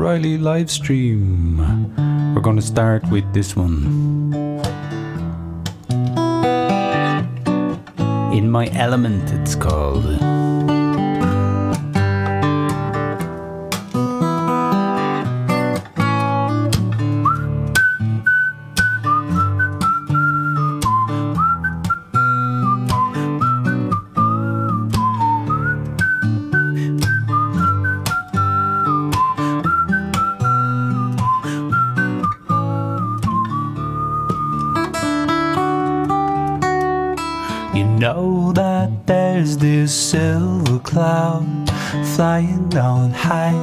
Reilly live stream. We're gonna start with this one. In My Element, it's called. Know that there's this silver cloud flying on high,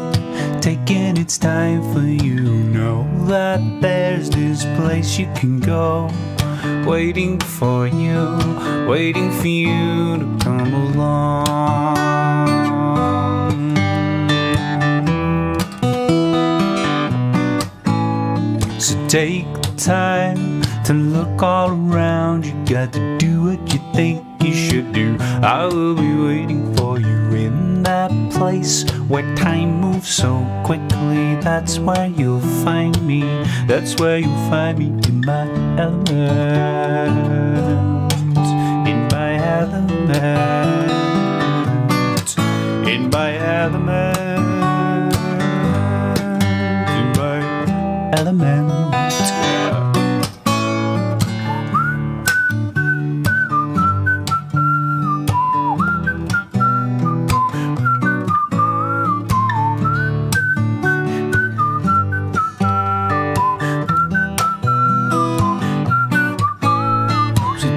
taking its time for you. Know that there's this place you can go, waiting for you to come along. So take the time to look all around. You got to do what you think you should do. I will be waiting for you in that place where time moves so quickly. That's where you'll find me. That's where you'll find me in my element. In my element. In my element. In my element.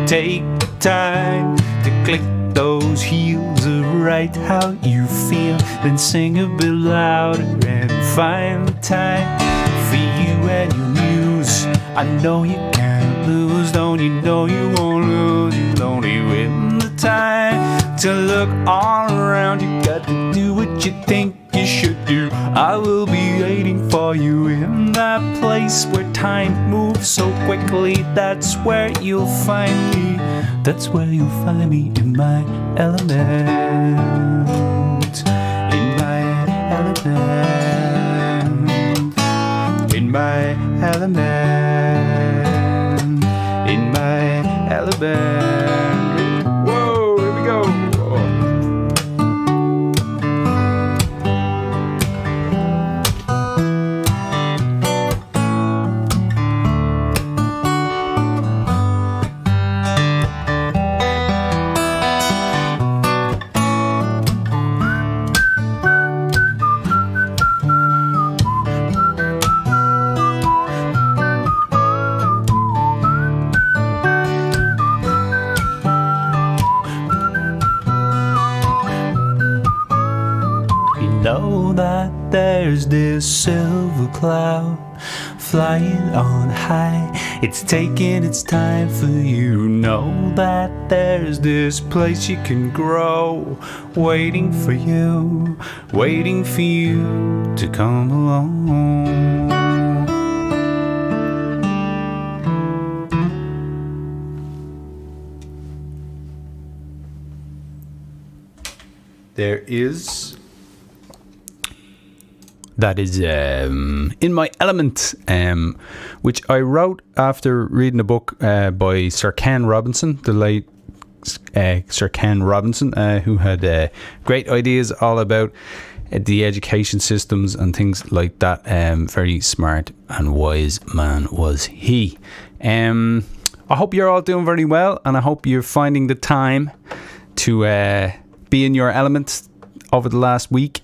Take the time to click those heels, write how you feel, then sing a bit louder and find the time for you and your muse. I know you can't lose, don't you know you won't lose? You're only with the time to look all around. You got to do what you think you should do. I will be waiting for you in that place where time moves so quickly. That's where you'll find me. That's where you'll find me in my element. In my element. In my element. In my element. Whoa, here we go. Know that there's this silver cloud flying on high. It's taking its time for you. Know that there's this place you can grow, waiting for you to come along. That is In My Element, which I wrote after reading a book by Sir Ken Robinson, the late Sir Ken Robinson, who had great ideas all about the education systems and things like that. Very smart and wise man was he. I hope you're all doing very well, and I hope you're finding the time to be in your element over the last week.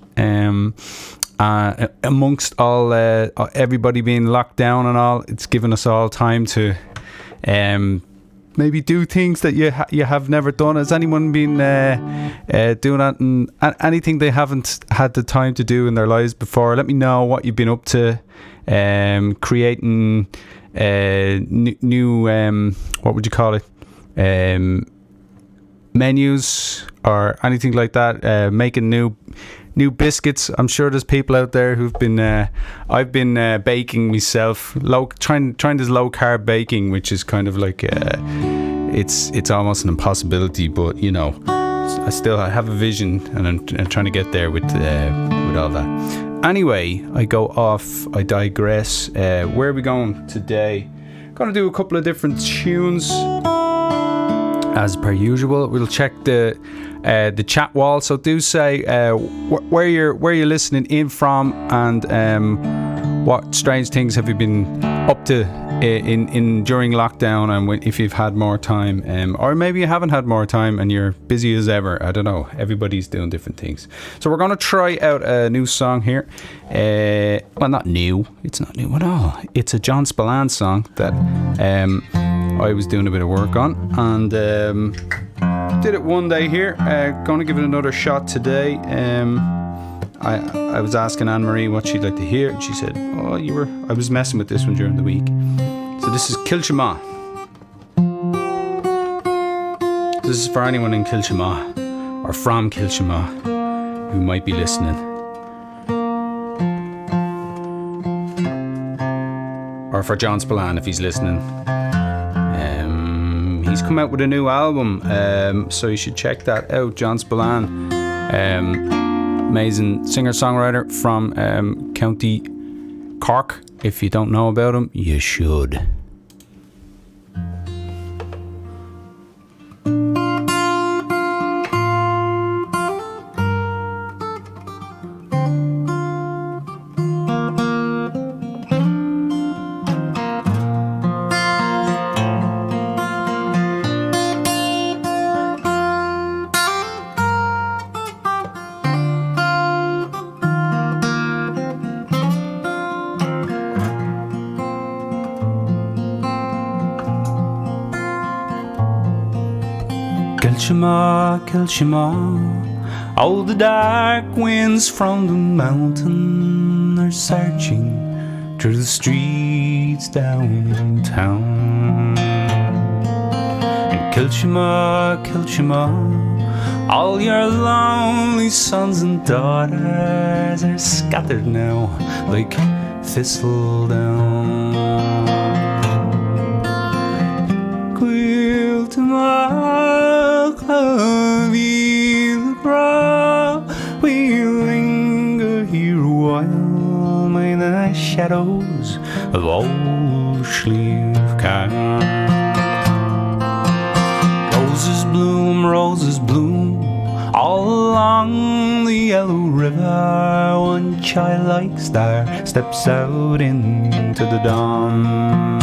Amongst all everybody being locked down and all, it's given us all time to maybe do things that you have never done. Has anyone been doing that and anything they haven't had the time to do in their lives before? Let me know what you've been up to, creating new what would you call it, menus or anything like that, making new biscuits. I'm sure there's people out there who've been I've been baking myself, trying this low carb baking, which is kind of like it's almost an impossibility, but you know, I have a vision and I'm trying to get there with all that. Anyway, I go off, I digress. Where are we going today? Gonna do a couple of different tunes. As per usual, we'll check the chat wall. So do say where you're listening in from, and what strange things have you been up to in during lockdown, and if you've had more time, or maybe you haven't had more time and you're busy as ever. I don't know. Everybody's doing different things. So we're gonna try out a new song here. Well, not new. It's not new at all. It's a John Spillane song that I was doing a bit of work on, and did it one day here. Gonna give it another shot today. I was asking Anne-Marie what she'd like to hear, and she said, "Oh, I was messing with this one during the week." So this is Kilchima. This is for anyone in Kilchima, or from Kilchima, who might be listening, or for John Spillane if he's listening. He's come out with a new album, so you should check that out. John Spillane, amazing singer-songwriter from County Cork. If you don't know about him, you should. Kilchima, Kilchima, all the dark winds from the mountain are searching through the streets downtown. And Kilchima, Kilchima, all your lonely sons and daughters are scattered now like thistledown. Kilchima, we linger here a while by the shadows of old Schlievka. Roses bloom all along the yellow river. One childlike star steps out into the dawn.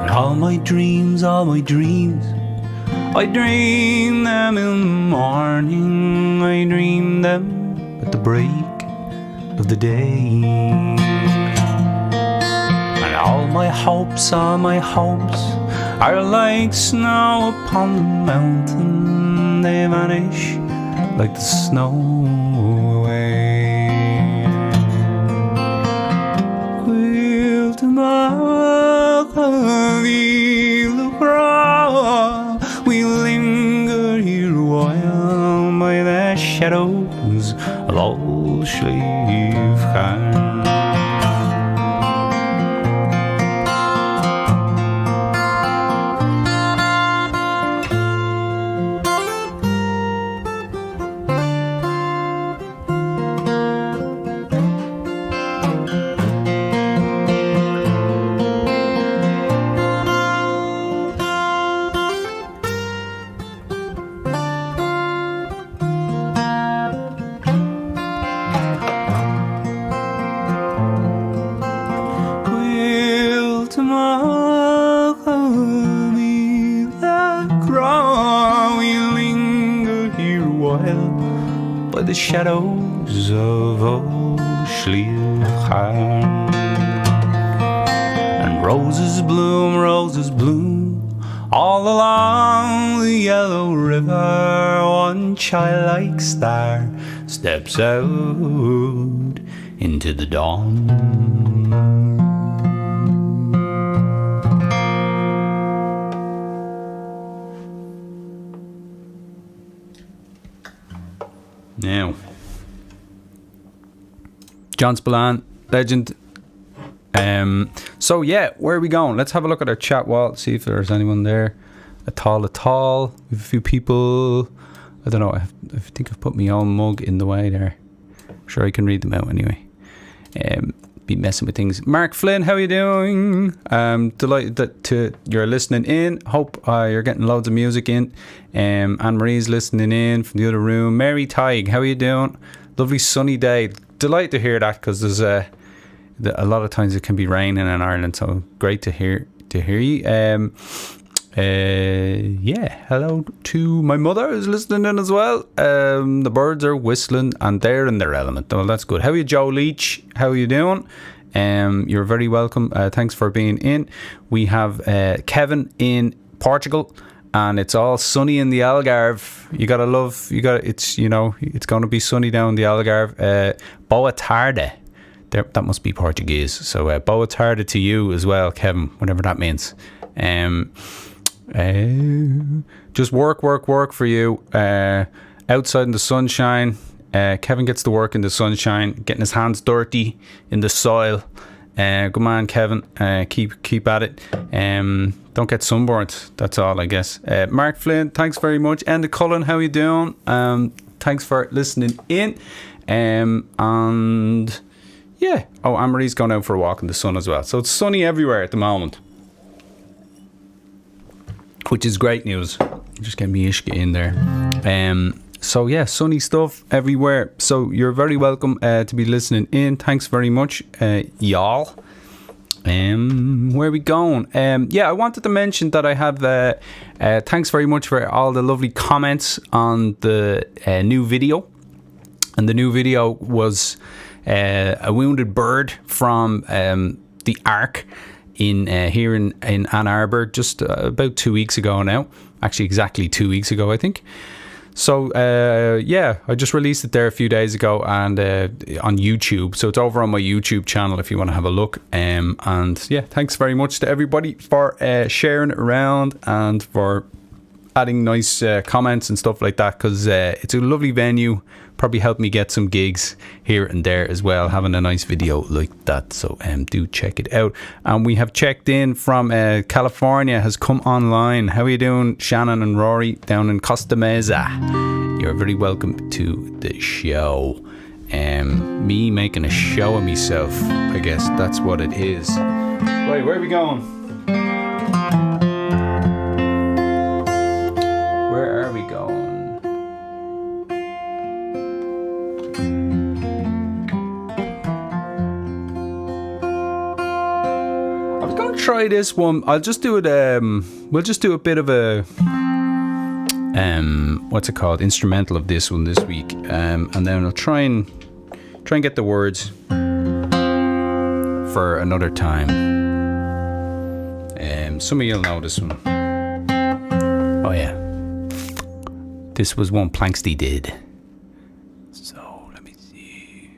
All my dreams, I dream them in the morning, I dream them at the break of the day. And all my hopes are like snow upon the mountain, they vanish like the snow away. Quill to we linger here a while by the shadows of old Schlievka. The shadows of old Schlievka. And roses bloom all along the yellow river. One childlike star steps out into the dawn. Now, John Spillane, legend. So yeah, where are we going? Let's have a look at our chat wall, see if there's anyone there at all. We have a few people. I don't know, I think I've put my own mug in the way there. I'm sure I can read them out anyway. Be messing with things. Mark Flynn, how are you doing? Delighted that you're listening in. Hope you're getting loads of music in. Anne Marie's listening in from the other room. Mary Tighe, how are you doing? Lovely sunny day. Delighted to hear that, because there's a lot of times it can be raining in Ireland, so great to hear you. Yeah, hello to my mother who's listening in as well. The birds are whistling and they're in their element. Well, that's good. How are you, Joe Leach? How are you doing? You're very welcome. Thanks for being in. We have Kevin in Portugal, and it's all sunny in the Algarve. It's going to be sunny down in the Algarve. Boa tarde. That must be Portuguese. So boa tarde to you as well, Kevin, whatever that means. Just work for you, outside in the sunshine. Kevin gets to work in the sunshine, getting his hands dirty in the soil. Good man, Kevin. Keep at it. Don't get sunburnt, that's all, I guess. Mark Flynn, thanks very much. Enda Cullen, how you doing? Thanks for listening in. And yeah, Anne-Marie's gone out for a walk in the sun as well, so it's sunny everywhere at the moment, which is great news. Just get me Ishka in there. So yeah, sunny stuff everywhere. So you're very welcome to be listening in. Thanks very much, y'all. Where are we going? Yeah, I wanted to mention that I have thanks very much for all the lovely comments on the new video. And the new video was a wounded bird from the Ark here in Ann Arbor, just about 2 weeks ago now. Actually, exactly 2 weeks ago, I think. So yeah, I just released it there a few days ago, and on YouTube. So it's over on my YouTube channel if you want to have a look. And yeah, thanks very much to everybody for sharing it around and for adding nice comments and stuff like that, because it's a lovely venue. Probably helped me get some gigs here and there as well, having a nice video like that. So do check it out. And we have checked in from California, has come online. How are you doing, Shannon and Rory down in Costa Mesa? You're very welcome to the show. Me making a show of myself, I guess that's what it is. Right, where are we going? Where are we going? I was going to try this one. I'll just do it. We'll just do a bit of a what's it called? Instrumental of this one this week. And then I'll try and get the words for another time. Some of you'll know this one. Oh yeah. This was one Planksty did. So let me see.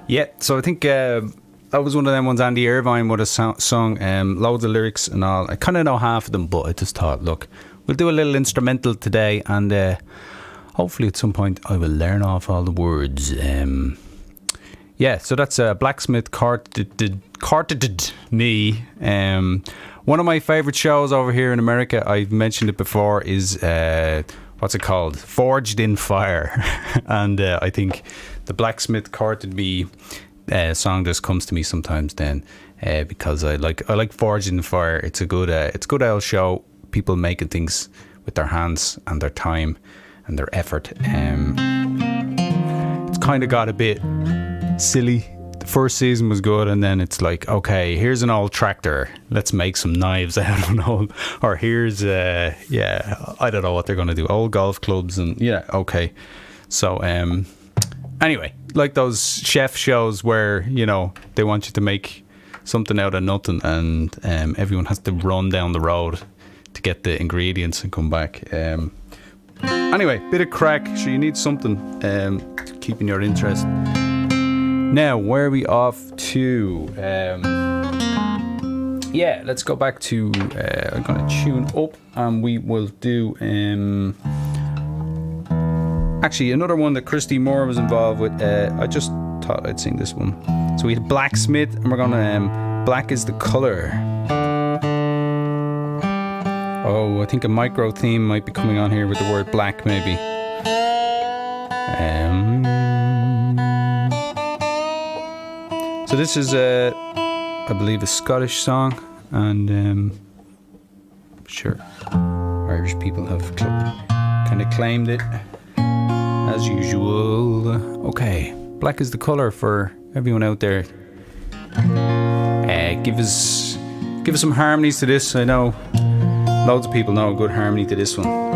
Yeah, so I think that was one of them ones. Andy Irvine would have sung loads of lyrics and all. I kind of know half of them, but I just thought, look, we'll do a little instrumental today, and hopefully at some point I will learn off all the words. Yeah, so that's Blacksmith Carted Me. One of my favourite shows over here in America, I've mentioned it before, is what's it called? Forged in Fire. And I think the Blacksmith Carted Me song just comes to me sometimes then, because I like Forged in Fire. It's a good old show. People making things with their hands and their time and their effort. It's kind of got a bit silly. The first season was good, and then it's like, okay, here's an old tractor, let's make some knives out of an old, or here's I don't know what they're gonna do, old golf clubs, and yeah, okay. So anyway, like those chef shows where, you know, they want you to make something out of nothing, and everyone has to run down the road to get the ingredients and come back. Anyway, bit of crack, so you need something keeping your interest. Now, where are we off to? Yeah, let's go back to, I'm going to tune up, and we will do, actually, another one that Christy Moore was involved with. I just thought I'd sing this one. So we had Blacksmith, and we're going to, Black is the Colour. Oh, I think a micro theme might be coming on here with the word black, maybe. So this is, I believe, a Scottish song, and sure, Irish people have kind of claimed it as usual. Okay, Black is the Colour for everyone out there. Give us some harmonies to this. I know loads of people know a good harmony to this one.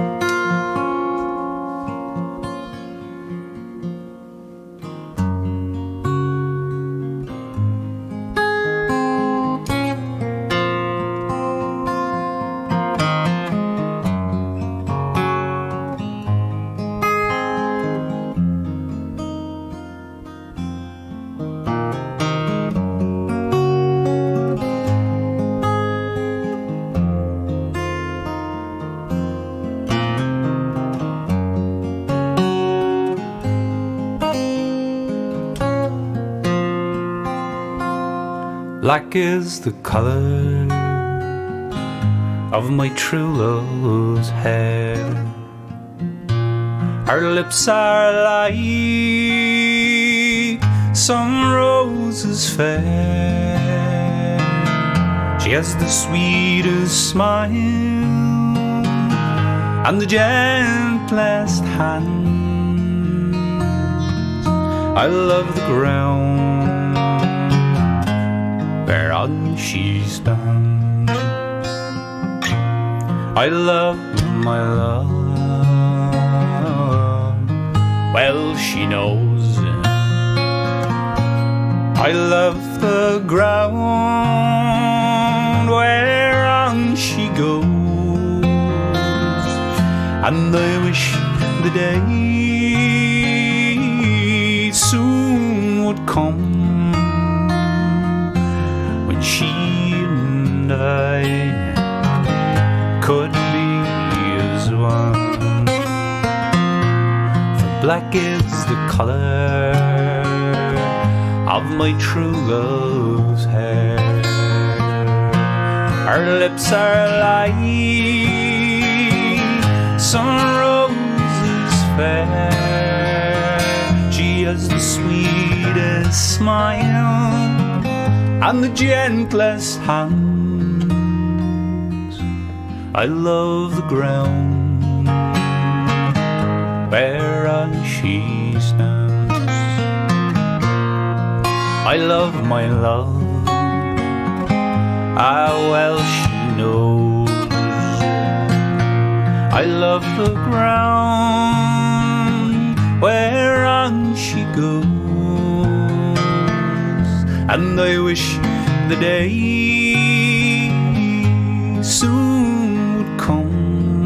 Black is the colour of my true love's hair. Her lips are like some roses fair. She has the sweetest smile and the gentlest hands. I love the ground whereon she stands. I love my love, well she knows. I love the ground whereon she goes, and I wish the day soon would come when she and I could be as one. For black is the colour of my true love's hair. Her lips are like some roses fair. She has the sweetest smile and the gentlest hands. I love the ground whereon she stands. I love my love, ah well she knows. I love the ground whereon she goes, and I wish the day soon would come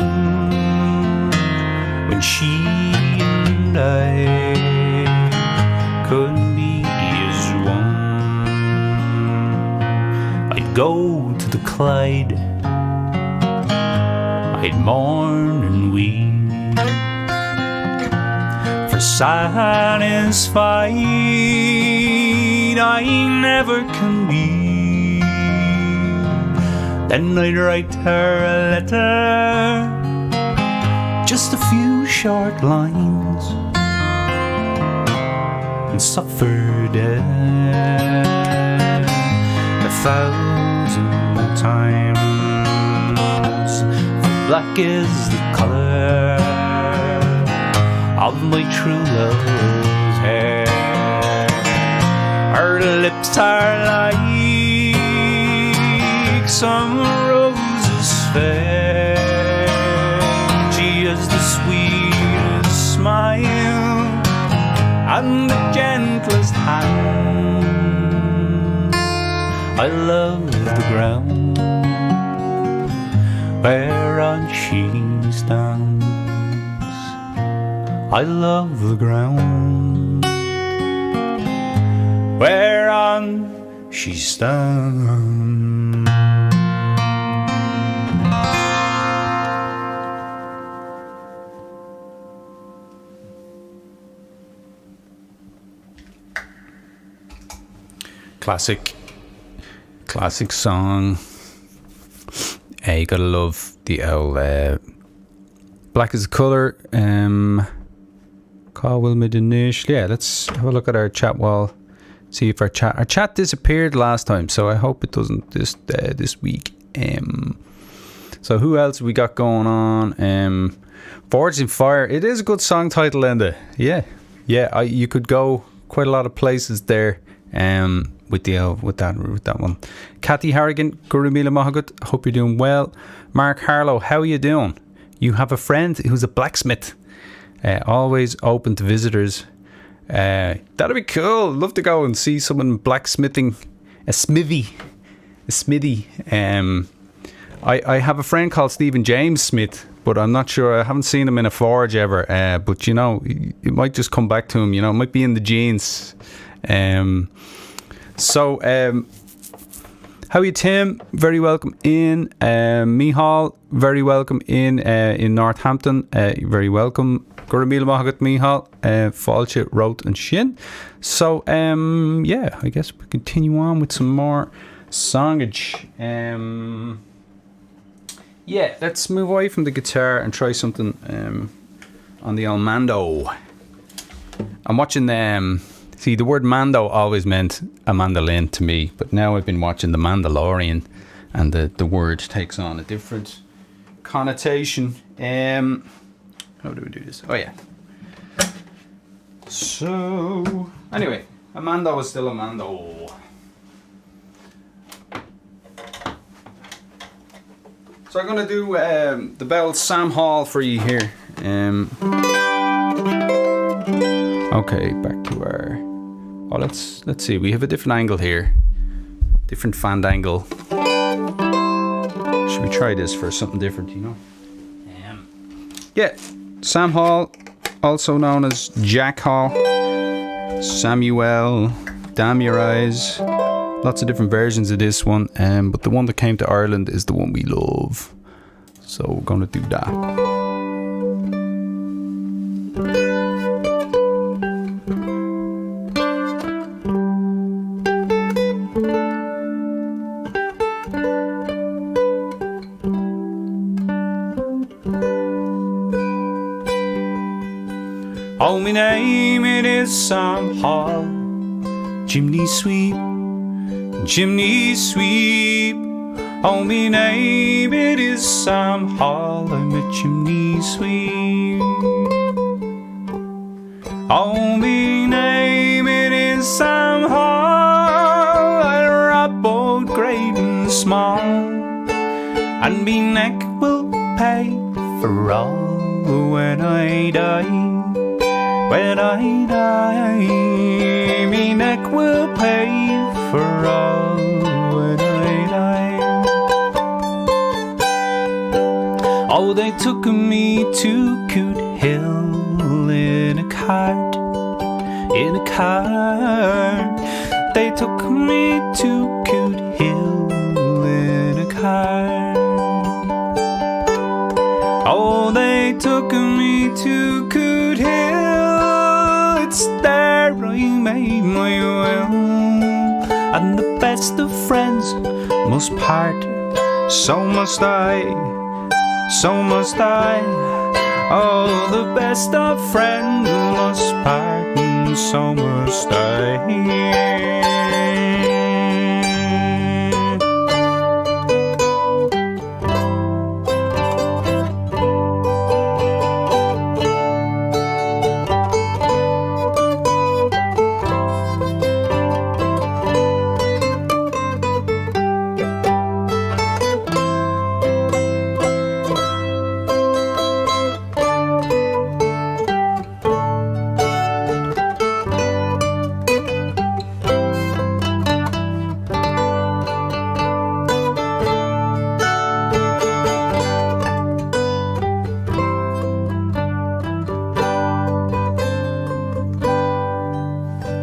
when she and I go to the Clyde, I'd mourn and weep for satisfied I never can be. Then I'd write her a letter, just a few short lines, and suffer death 1,000 times. For black is the colour of my true love's hair. Her lips are like some roses fair. She has the sweetest smile and the gentlest hand. I love the ground whereon she stands. I love the ground whereon she stands. Classic song. You gotta love the old Black is the Colour. Call Wilma Danish. Yeah, let's have a look at our chat wall. See if our chat disappeared last time, so I hope it doesn't this week. So who else we got going on? Forged in Fire. It is a good song title, Enda. Yeah. You could go quite a lot of places there. With that one. Kathy Harrigan, Gurumila Mahagut, hope you're doing well. Mark Harlow, how are you doing? You have a friend who's a blacksmith, always open to visitors. That'd be cool. Love to go and see someone blacksmithing, a smithy. I have a friend called Stephen James Smith, but I'm not sure. I haven't seen him in a forge ever. But you know, it might just come back to him. You know, it might be in the genes. So how are you, Tim? Very welcome in. Mihal, very welcome in Northampton. Very welcome. Guramil Mahagat Mihal, Falche, Roth and Shin. So yeah, I guess we continue on with some more songage. Yeah, let's move away from the guitar and try something on the old Mando. I'm watching see, the word Mando always meant a mandolin to me, but now I've been watching The Mandalorian, and the word takes on a different connotation. How do we do this? Oh yeah. So anyway, a Mando is still a Mando. So I'm gonna do the Bell Sam Hall for you here. Okay, back to our. Oh, let's see. We have a different angle here, different fan angle. Should we try this for something different? You know. Yeah, Sam Hall, also known as Jack Hall, Samuel, Damn Your Eyes. Lots of different versions of this one, but the one that came to Ireland is the one we love. So we're gonna do that. Oh, my name it is Sam Hall. Chimney sweep, chimney sweep. Oh, my name it is Sam Hall. I'm a chimney sweep. Oh, my name it is Sam Hall. I rap both great and small, and me neck will pay for all when I die. When I die, me neck will pay for all when I die. Oh, they took me to Coot Hill in a cart, in a cart. They took me to Coot Hill me to Coot Hill. It's there I made my will. And the best of friends must part, so must I, so must I. Oh, the best of friends must part, and so must I.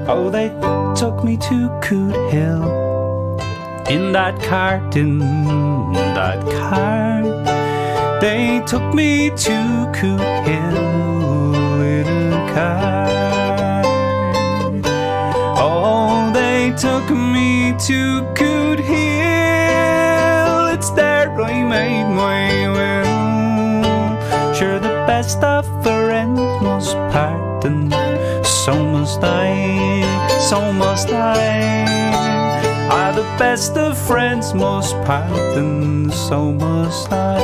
Oh, they took me to Coot Hill in that cart, in that cart. They took me to Coot Hill in a cart. Oh, they took me to Coot Hill. It's there I made my will. Sure, the best of friends must part, and so must I, so must I. Ah, the best of friends must part, and so must I.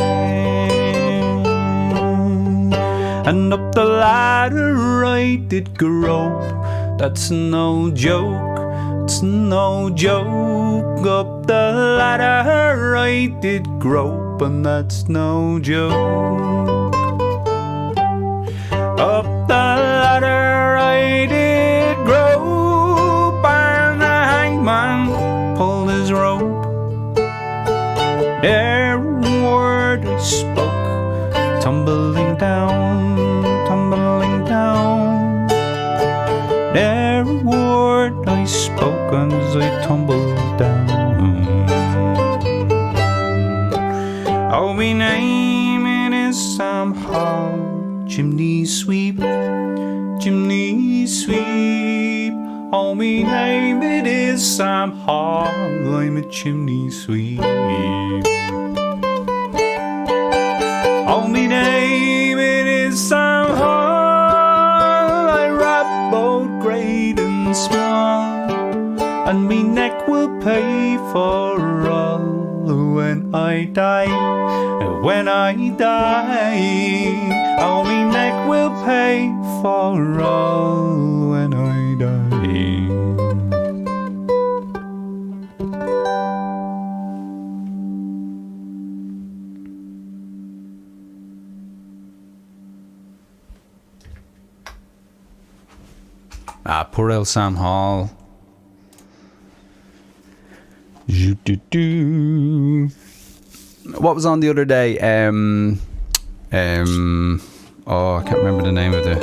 And up the ladder I did grope, that's no joke, it's no joke. Up the ladder I did grope, and that's no joke. Up the ladder I did grope, and the hangman pulled his rope. Every word I spoke, tumbling down, tumbling down. Every word I spoke as I tumbled down. Oh, me name it is Sam Hall. Chimney sweep, chimney sweep. Oh, me name it is Sam Hall. I'm a chimney sweep. Oh, me name it is Sam Hall. I rap both great and small, and me neck will pay for all when I die. When I die, oh, me neck will pay for all when I die. Ah, poor old Sam Hall. What was on the other day? Oh, I can't remember the name of there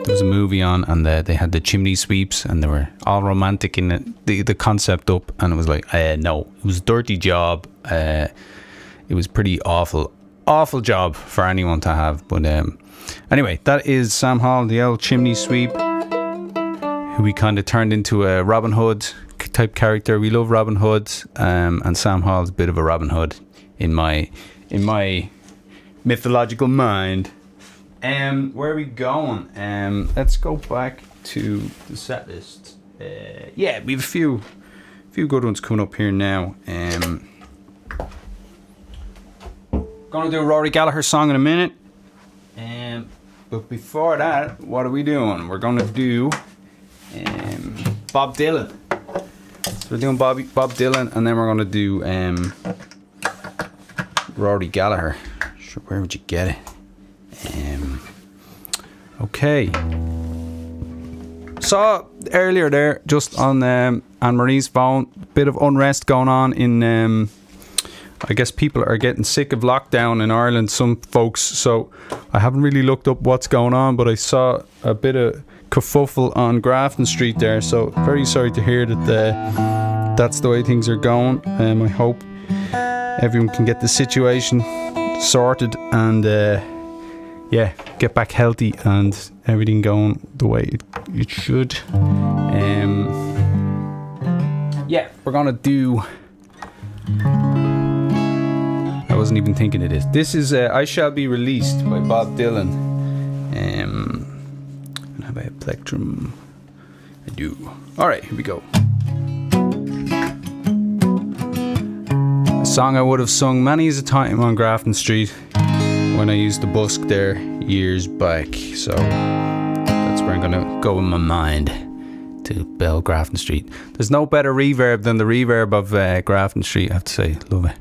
was a movie on, and they had the chimney sweeps, and they were all romantic in it, the concept up, and it was like, no, it was a dirty job. It was pretty awful job for anyone to have. But anyway, that is Sam Hall, the old chimney sweep, who we kind of turned into a Robin Hood type character. We love Robin Hood, and Sam Hall's a bit of a Robin Hood in my mythological mind. Where are we going? Let's go back to the set list. Yeah, we have a few good ones coming up here now. Gonna do a Rory Gallagher song in a minute. But before that, what are we doing? We're gonna do Bob Dylan. So we're doing Bob Dylan, and then we're gonna do Rory Gallagher. Sure, where would you get it? Okay. Saw earlier there, just on Anne-Marie's phone, bit of unrest going on in I guess people are getting sick of lockdown in Ireland, some folks, so I haven't really looked up what's going on, but I saw a bit of kerfuffle on Grafton Street there, so very sorry to hear that that's the way things are going. I hope everyone can get the situation sorted, and yeah, get back healthy and everything going the way it should. Yeah, we're gonna do. I wasn't even thinking of this. This is I Shall Be Released by Bob Dylan. And have I a plectrum? I do. Alright, here we go. A song I would have sung many a time on Grafton Street when I used to busk there years back. So that's where I'm gonna go in my mind, to Bell Grafton Street. There's no better reverb than the reverb of Grafton Street, I have to say. Love it.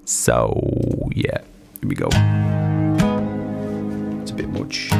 So yeah, here we go. It's a bit much.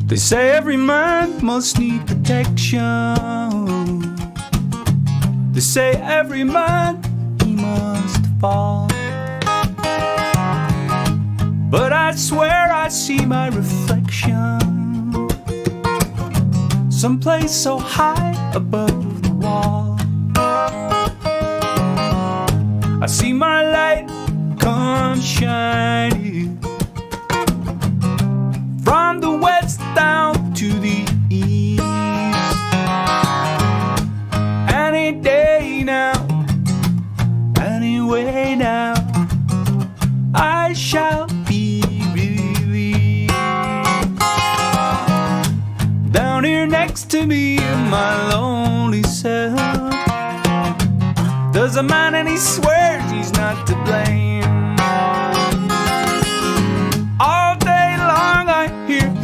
They say every man must need protection. They say every man, he must fall. But I swear I see my reflection someplace so high above the wall. I see my light come shining from the west down to the east. Any day now, anyway now, I shall be released. Down here next to me in my lonely cell, there's a man and he swears he's not to blame.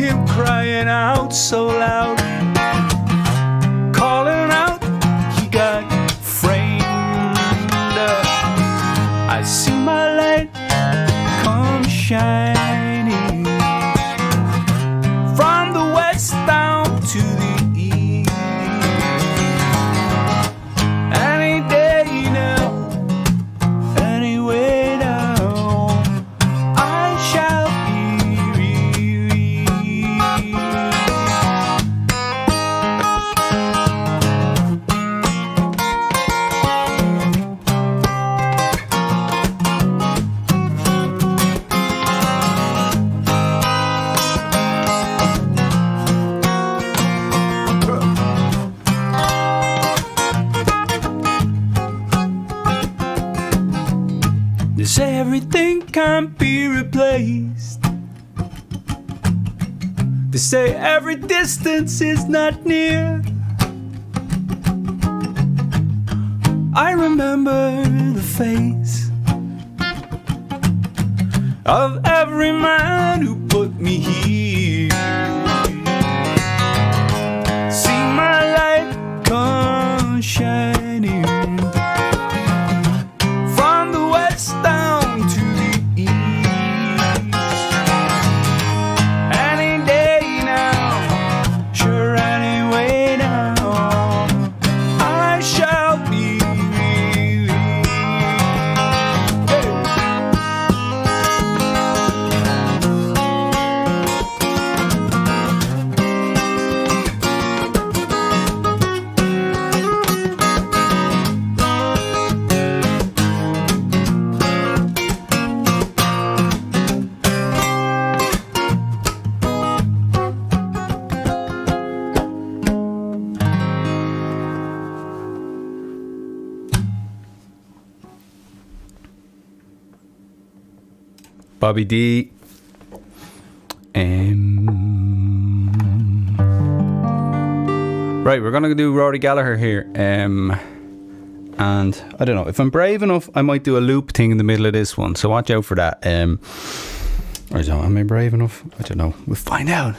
Him crying out so loud, calling out he got framed. I see my light come shining from the west down to the east. Any day now, anyway now, I shall They say everything can't be replaced. They say every distance is not near. I remember the face of every man who put me here. See my light come shining from the west down to the east. Any day now, sure anyway now, I shall be released. Bobby D. Right, we're gonna do Rory Gallagher here. And I don't know, if I'm brave enough, I might do a loop thing in the middle of this one, so watch out for that. I don't know, am I brave enough? I don't know. We'll find out.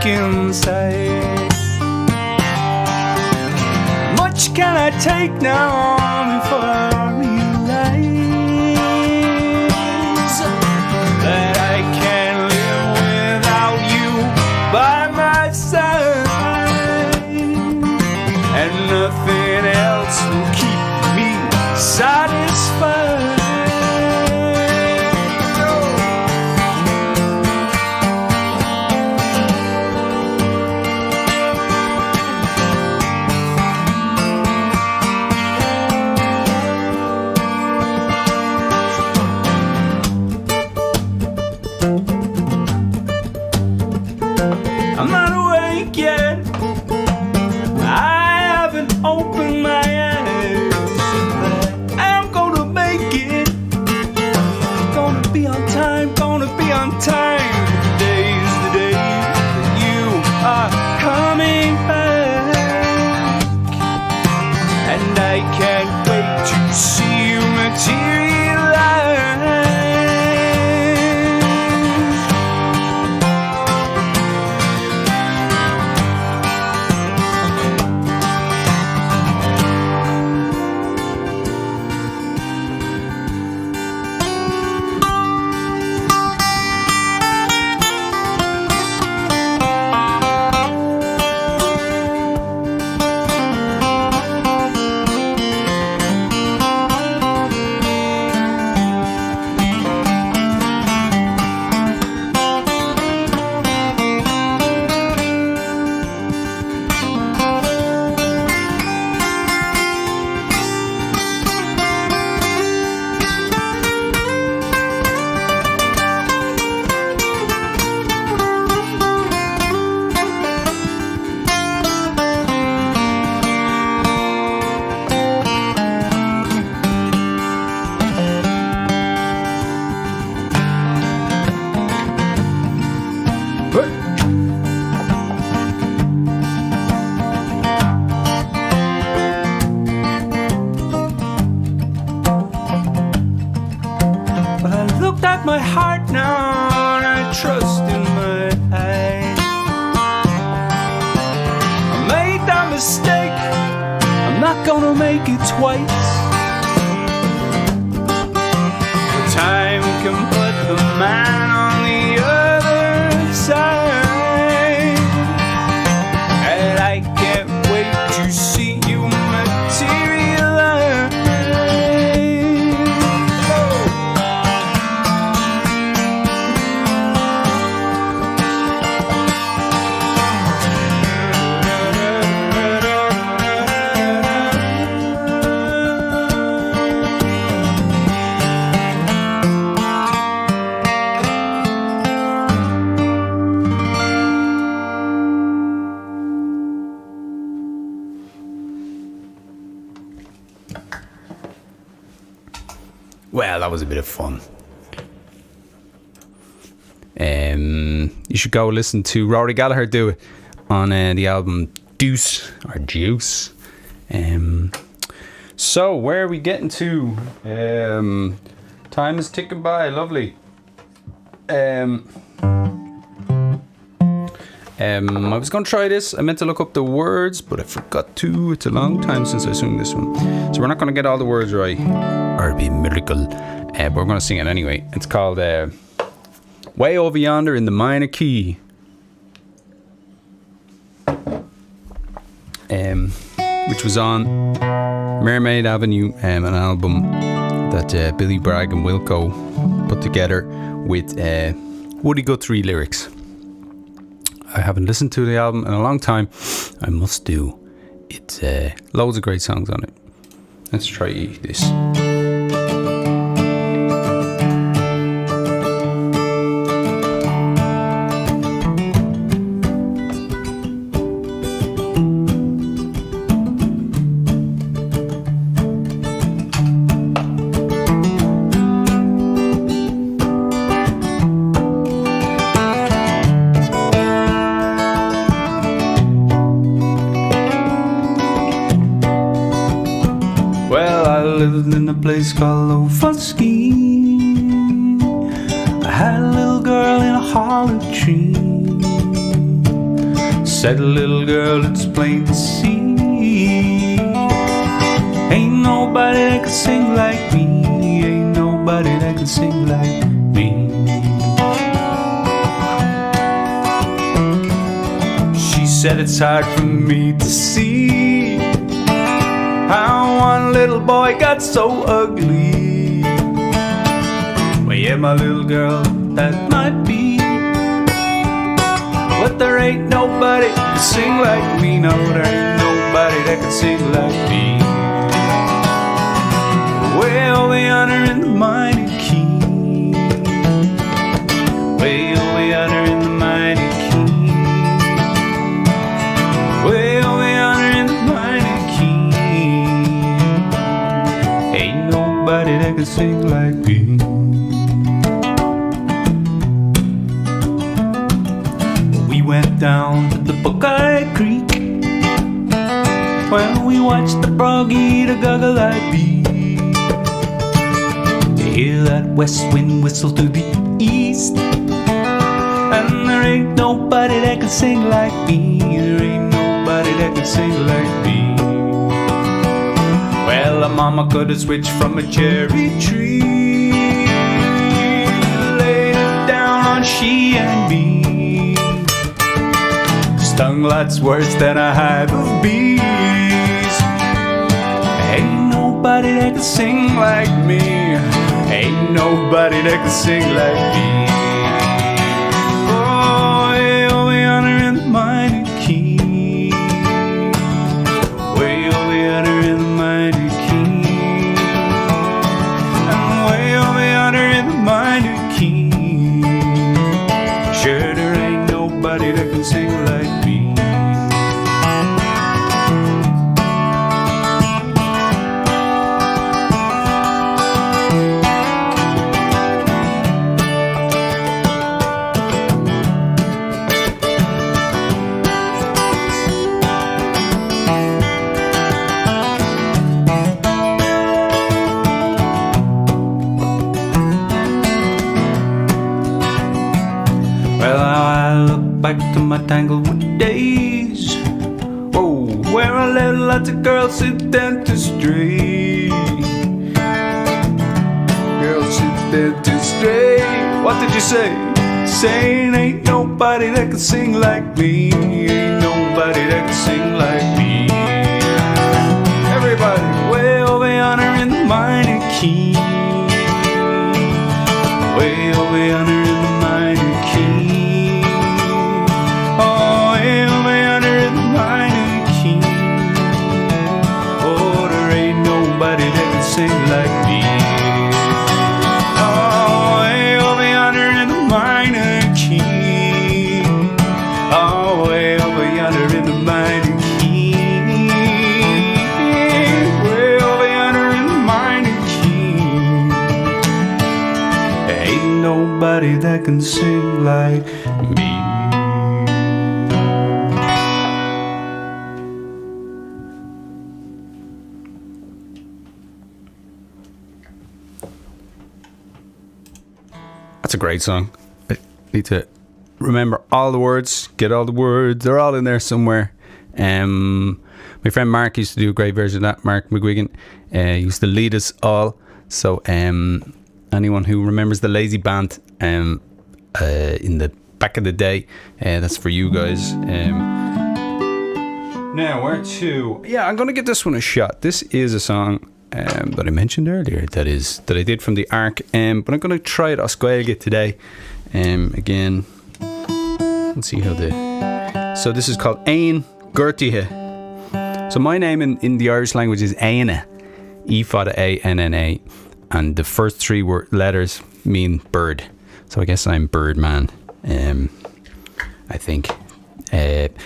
ache inside. Much can I take now before I realize that I can't live without you by my side, and nothing else will keep me satisfied. I'm not awake yet, I haven't opened my eyes, but I'm gonna make it. Gonna be on time, gonna be on time. Today's the day that you are coming back, and I can't wait to see you materialize. At my heart now, and I trust in my eyes. I made that mistake, I'm not gonna make it twice. But time can put the man on the other side, and I can't wait to see you materialize. Well, that was a bit of fun. You should go listen to Rory Gallagher do it on the album Deuce or Juice. So where are we getting to? Time is ticking by. Lovely. I was going to try this. I meant to look up the words, but I forgot to. It's a long time since I sung this one, so we're not going to get all the words right, or it'd be a miracle. But we're going to sing it anyway. It's called Way Over Yonder in the Minor Key. Which was on Mermaid Avenue, an album that Billy Bragg and Wilco put together with Woody Guthrie lyrics. I haven't listened to the album in a long time. I must do. It's loads of great songs on it. Let's try this. Lived in a place called Lofusky. I had a little girl in a hollow tree. Said, little girl, it's plain to see, ain't nobody that can sing like me, ain't nobody that can sing like me. She said, it's hard for me to see how one little boy got so ugly. Well, yeah, my little girl, that might be, but there ain't nobody that can sing like me. No, there ain't nobody that can sing like me. Way over yonder in the minor key, way over yonder in the minor key, way over yonder in the minor key. Ain't nobody that can sing like me. We went down to the Buckeye Creek, well, we watched the frog eat a goggle like bee. Hear that west wind whistle to the east, and there ain't nobody that can sing like me, there ain't nobody that can sing like me. Well, a mama could have switched from a cherry tree, laid it down on she and me, stung lots worse than a hive of bees. Ain't nobody that can sing like me, ain't nobody that can sing like me. Oh, way over yonder in the minor key, way over yonder in the minor key, and way over yonder in the minor key. Sure, there ain't nobody that can sing like me. Back to my Tanglewood days, oh, where I let lots of girls sit down to stray. Girls sit down to stray. What did you say? Saying ain't nobody that can sing like me, ain't nobody that can sing like me. Everybody, way over yonder in the minor key, way over yonder in the minor key. Nobody that can sing like me. Oh, way over yonder in the minor key. Oh, way over yonder in the minor key. Way over yonder in the minor key. Ain't nobody that can sing like me. That's a great song. I need to remember all the words, get all the words. They're all in there somewhere. My friend Mark used to do a great version of that. Mark McGuigan used to lead us all. So anyone who remembers the Lazy Band in the back of the day, that's for you guys. Now where to? Yeah, I'm gonna give this one a shot. This is a song that I mentioned earlier, that I did from the Ark, but I'm going to try it Oscuelga today. Again, let's see how so this is called Aint Nobody. So my name in the Irish language is Aina, E-fada A-N-N-A, and the first three letters mean bird. So I guess I'm Birdman, I think. Aint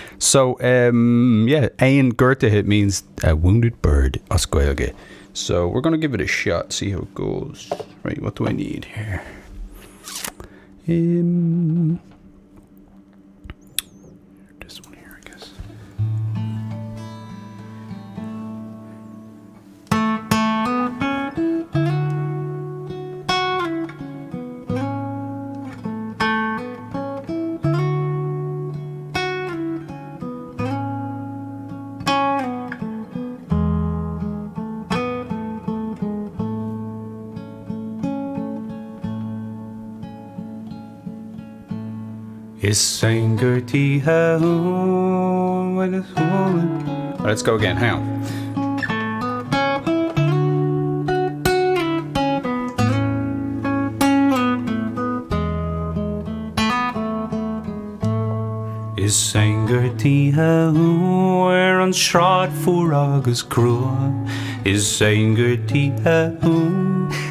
Nobody means a wounded bird, Oscuelga. So we're going to give it a shot, see how it goes. Right, what do I need here? This one here, I guess. Is Sangerty home? Let's go again, hang on. Is Sangerty where on Shroud for August Crow? Is Sangerty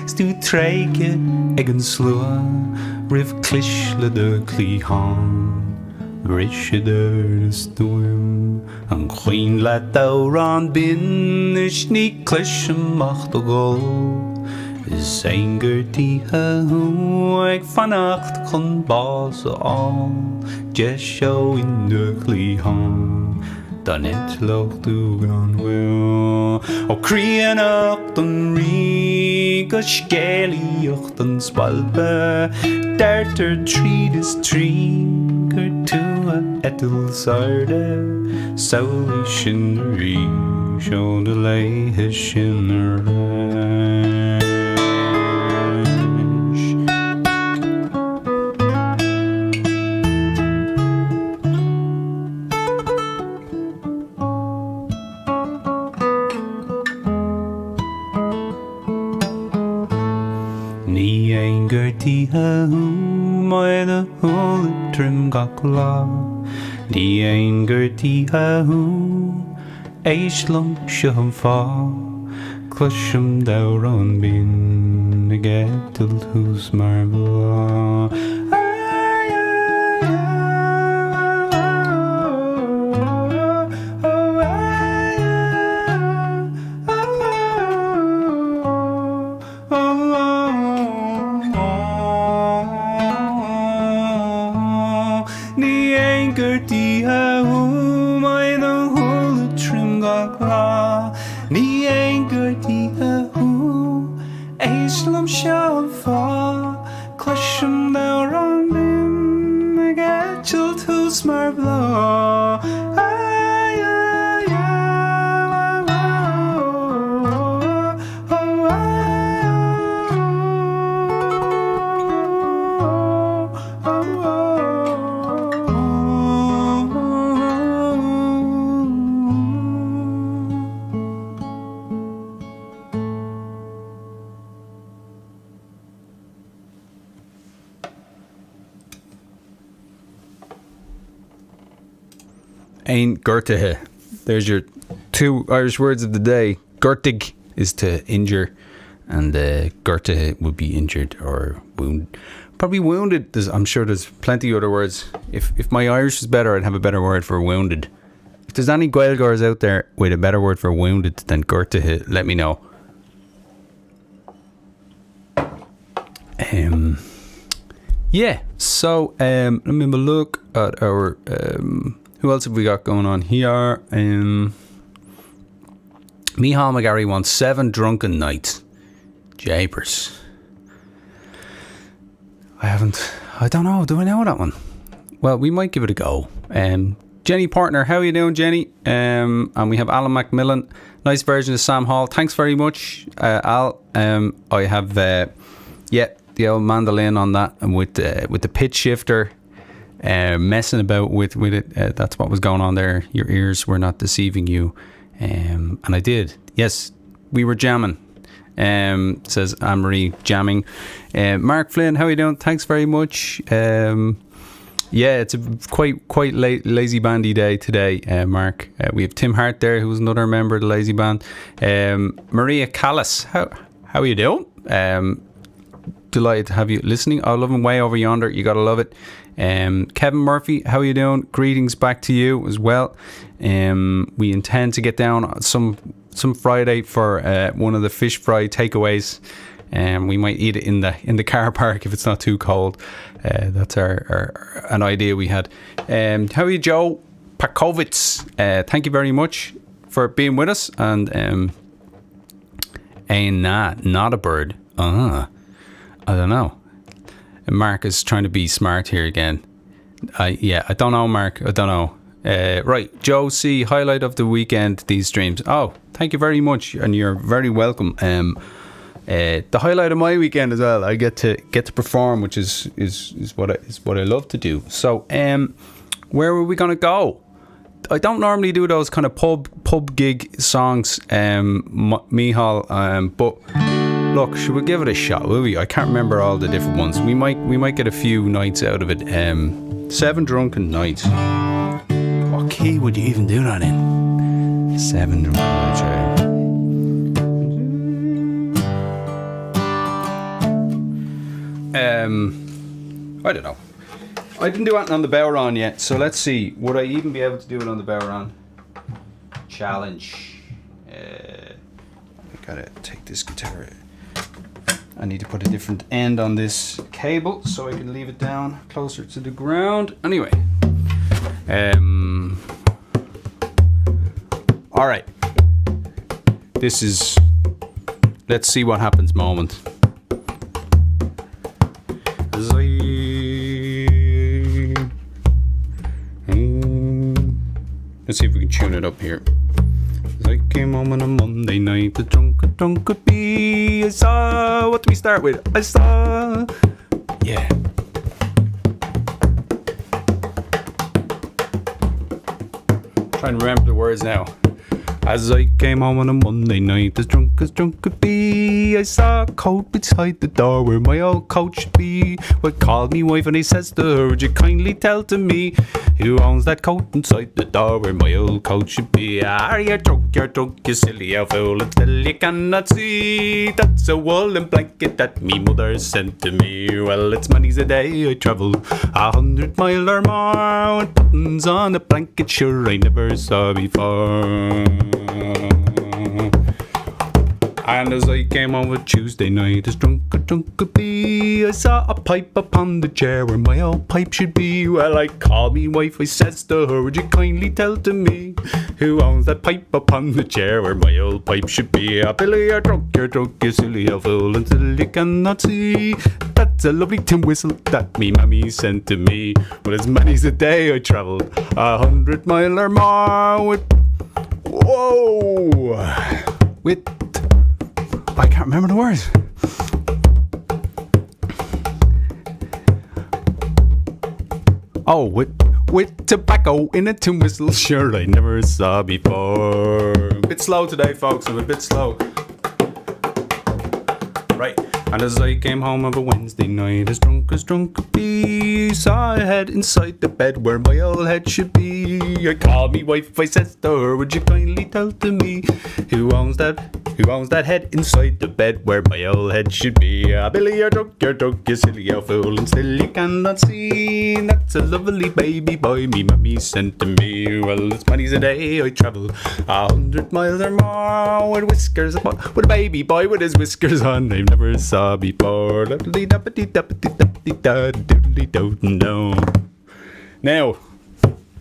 stu treike egen slua riv clishle de clihan rishe de storm an queen let out on bin is niet clishem macht de gol. Is Sangerty ik vannacht kon bazen al just show in de clihan dan het loopt gaan wel o krien ochten rig a skeli ochten spalpe derter treat is trigger to a etel sarde solely shinnery show the lay his shinner. My the whole trim gach la the Angerty Eishlum shum fa clushum down bin the gettled who's marble. Aint Gurtige. There's your two Irish words of the day. Gurtig is to injure, and Gurtige would be injured or wound. Probably wounded. I'm sure there's plenty of other words. If my Irish is better, I'd have a better word for wounded. If there's any Gaelgars out there with a better word for wounded than Gurtige, let me know. Yeah. So let me have a look at our. Who else have we got going on here? Michal McGarry wants 7 drunken nights. Japers. I don't know. Do I know that one? Well, we might give it a go. Jenny Partner, how are you doing, Jenny? And we have Alan Macmillan. Nice version of Sam Hall. Thanks very much, Al. I have, the old mandolin on that, and with the pitch shifter. Messing about with it, that's what was going on there. Your ears were not deceiving you, and I did. Yes, we were jamming. Says Anne-Marie, jamming. Mark Flynn, how are you doing? Thanks very much. Yeah, it's a quite lazy bandy day today, Mark. We have Tim Hart there, who's another member of the lazy band. Maria Callis, how are you doing? Delighted to have you listening. I love him way over yonder. You gotta love it. Kevin Murphy, how are you doing? Greetings back to you as well. We intend to get down some Friday for one of the fish fry takeaways. We might eat it in the car park if it's not too cold. That's an idea we had. How are you, Joe Pakovitz? Thank you very much for being with us. And not a bird. I don't know. Mark is trying to be smart here again. I don't know, Mark. I don't know. Right, Joe C, highlight of the weekend, these streams. Oh, thank you very much, and you're very welcome. the highlight of my weekend as well. I get to perform, which is what I love to do. So, where were we gonna go? I don't normally do those kind of pub gig songs, Michal. But look, should we give it a shot? Will we? I can't remember all the different ones. We might get a few nights out of it. 7 drunken nights. What key would you even do that in? 7 drunken nights. Right? I don't know. I didn't do anything on the Bowron yet, so let's see. Would I even be able to do it on the Bowron? Challenge. I gotta take this guitar. I need to put a different end on this cable so I can leave it down closer to the ground. Anyway. Alright. This is let's see what happens moment. Let's see if we can tune it up here. I came home on a Monday night, the drunk could be. I saw, what do we start with? I saw, yeah. Trying to remember the words now. As I came home on a Monday night, as drunk could be, I saw a coat beside the door where my old coat should be. Well, called me wife and he says to her, would you kindly tell to me who owns that coat inside the door where my old coat should be? Are you drunk, you silly old fool, until you cannot see? That's a woolen blanket that me mother sent to me. Well, it's many's a day I travel 100 mile or more, with buttons on a blanket sure I never saw before. And as I came home on Tuesday night, as drunk could be, I saw a pipe upon the chair where my old pipe should be. Well, I called me wife, I says to her, would you kindly tell to me who owns that pipe upon the chair where my old pipe should be? Ah, Billy, you're drunk, you silly old fool, until you cannot see. That's a lovely tin whistle that me mammy sent to me. Well, as many's a day I travelled 100 mile or more with, whoa, with, I can't remember the words. Oh, with tobacco in a tin whistle, sure I never saw before. A bit slow today, folks. I'm a bit slow. Right. And as I came home of a Wednesday night, as drunk could be, saw a head inside the bed where my old head should be. I called me wife, I says to her, would you kindly tell to me who owns that head inside the bed where my old head should be? Ah, Billy, you're drunk, you silly old fool, and still you cannot see. That's a lovely baby boy me mammy sent to me. Well, it's many's a day I travel 100 miles or more with whiskers upon, with a baby boy with his whiskers on I've never saw before. Now,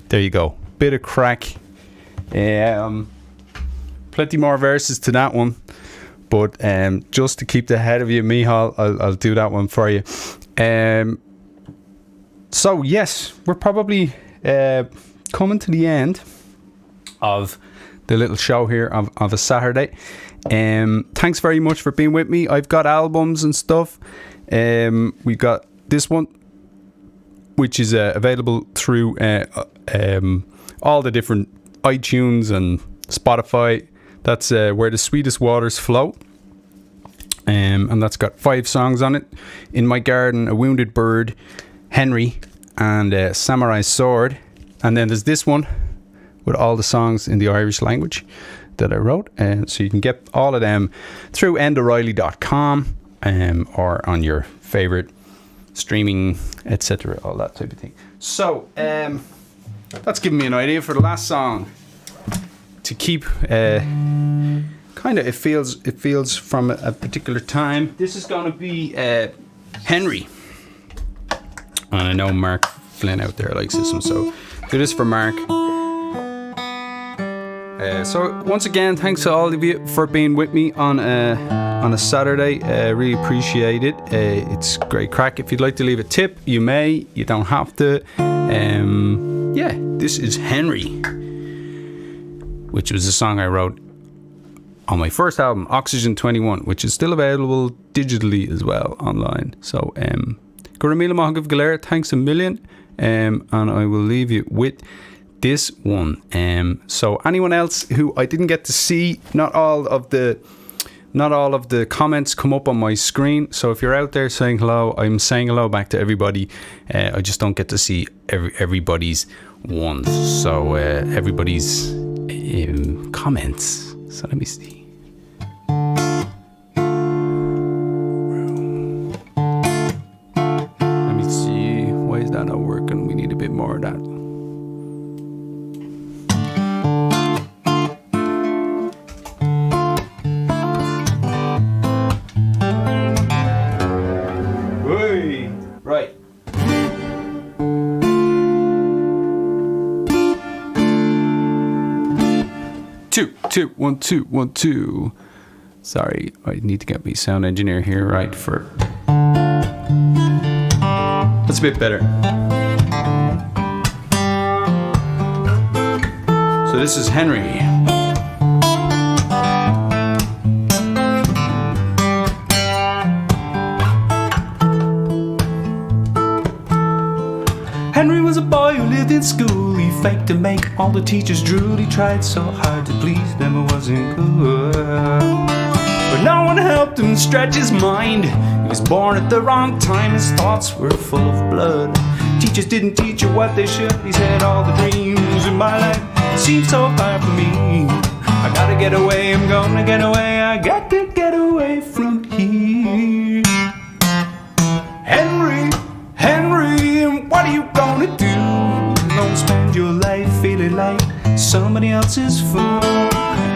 there you go. Bit of crack. Plenty more verses to that one, but just to keep the head of you, Michal, I'll do that one for you. So yes, we're probably coming to the end of the little show here of a Saturday. Thanks very much for being with me. I've got albums and stuff. We've got this one, which is available through all the different iTunes and Spotify. That's Where the Sweetest Waters Flow. And that's got 5 songs on it. In My Garden, A Wounded Bird, Henry, and Samurai Sword. And then there's this one with all the songs in the Irish language that I wrote. So you can get all of them through endareilly.com or on your favourite streaming, etc., all that type of thing. So that's given me an idea for the last song to keep kind of, it feels from a particular time. This is going to be Henry, and I know Mark Flynn out there likes this one, so do this for Mark. So once again, thanks to all of you for being with me on a Saturday. Really appreciate it. It's great crack. If you'd like to leave a tip, you may. You don't have to. Yeah, this is Henry, which was a song I wrote on my first album, Oxygen 21, which is still available digitally as well online. So, Guramila Mahagav Galera, thanks a million. And I will leave you with this one. So anyone else who I didn't get to see, not all of the comments come up on my screen. So if you're out there saying hello, I'm saying hello back to everybody. I just don't get to see everybody's ones. So everybody's comments. So let me see. Let me see. Why is that not working? We need a bit more of that. Right. Two, 1, 2, 1, 2. Sorry, I need to get my sound engineer here right for. That's a bit better. So this is Henry. Henry was a boy who lived in school. He faked to make all the teachers drool. He tried so hard to please them, it wasn't good. But no one helped him stretch his mind. He was born at the wrong time, his thoughts were full of blood. Teachers didn't teach him what they should. He said all the dreams in my life seem so far from me. I gotta get away, I'm gonna get away. I got to get away from here. Henry, what are you gonna do? Don't spend your life feeling like somebody else's fool.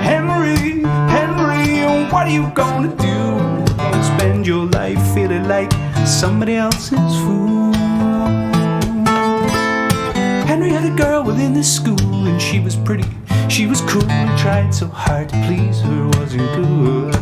Henry, what are you gonna do? Don't spend your life feeling like somebody else's fool. Henry had a girl within the school, and she was pretty, she was cool, and tried so hard to please her, wasn't good.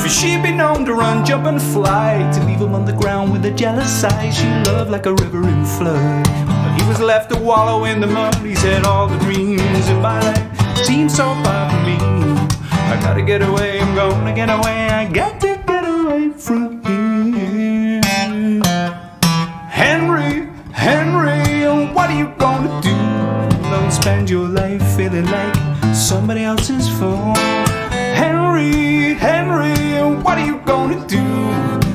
For she'd be known to run, jump and fly, to leave him on the ground with a jealous eye. She loved like a river in flood, but he was left to wallow in the mud. He said all the dreams in my life seem so far from me. I gotta get away, I'm gonna get away. I got to get away from here. Henry, what are you gonna do? Don't spend your life feeling like somebody else's fool. Henry, what are you gonna do?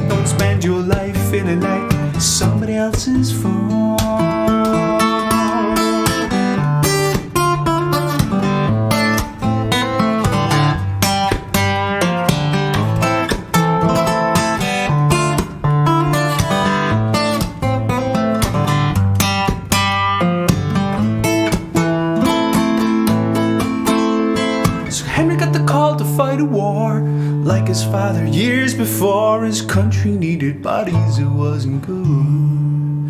Don't spend your life feeling like somebody else's fool. Fight a war like his father years before. His country needed bodies, it wasn't good.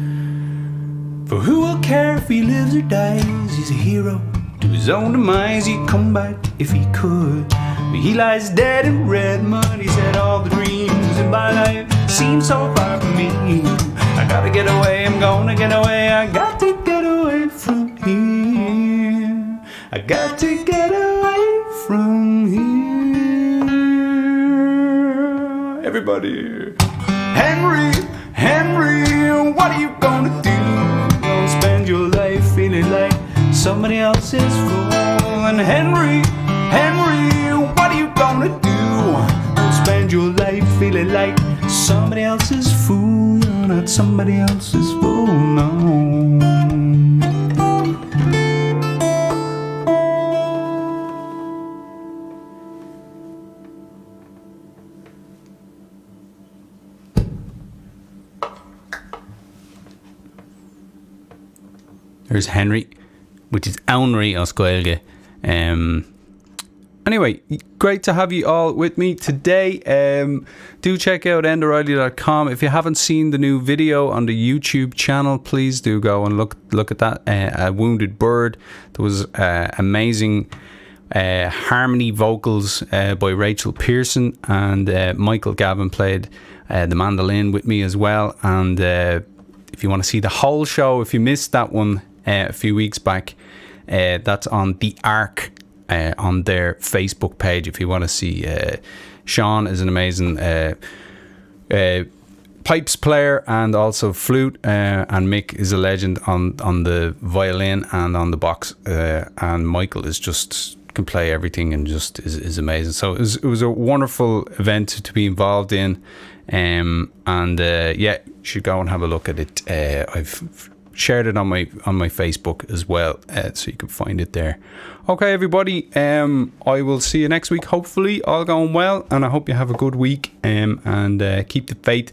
For who will care if he lives or dies? He's a hero to his own demise. He'd come back if he could, but he lies dead in red mud. He said all the dreams in my life seem so far from me. I gotta get away, I'm gonna get away. I got to get away from here. I got to get away from here. Everybody. Henry, what are you gonna do? Don't spend your life feeling like somebody else's fool. And Henry, what are you gonna do? Don't spend your life feeling like somebody else's fool. You're not somebody else's fool, no. There's Henry, which is Aunry os Gaeilge. Anyway, great to have you all with me today. Do check out endareilly.com. If you haven't seen the new video on the YouTube channel, please do go and look at that. A Wounded Bird. There was amazing harmony vocals by Rachel Pearson, and Michael Gavin played the mandolin with me as well. And if you want to see the whole show, if you missed that one a few weeks back, that's on the Arc on their Facebook page if you want to see. Sean is an amazing pipes player and also flute, and Mick is a legend on the violin and on the box, and Michael is just can play everything and just is amazing. So it was a wonderful event to be involved in, and you should go and have a look at it. I've shared it on my Facebook as well, so you can find it there. Okay, everybody, I will see you next week, hopefully all going well, and I hope you have a good week, and keep the faith.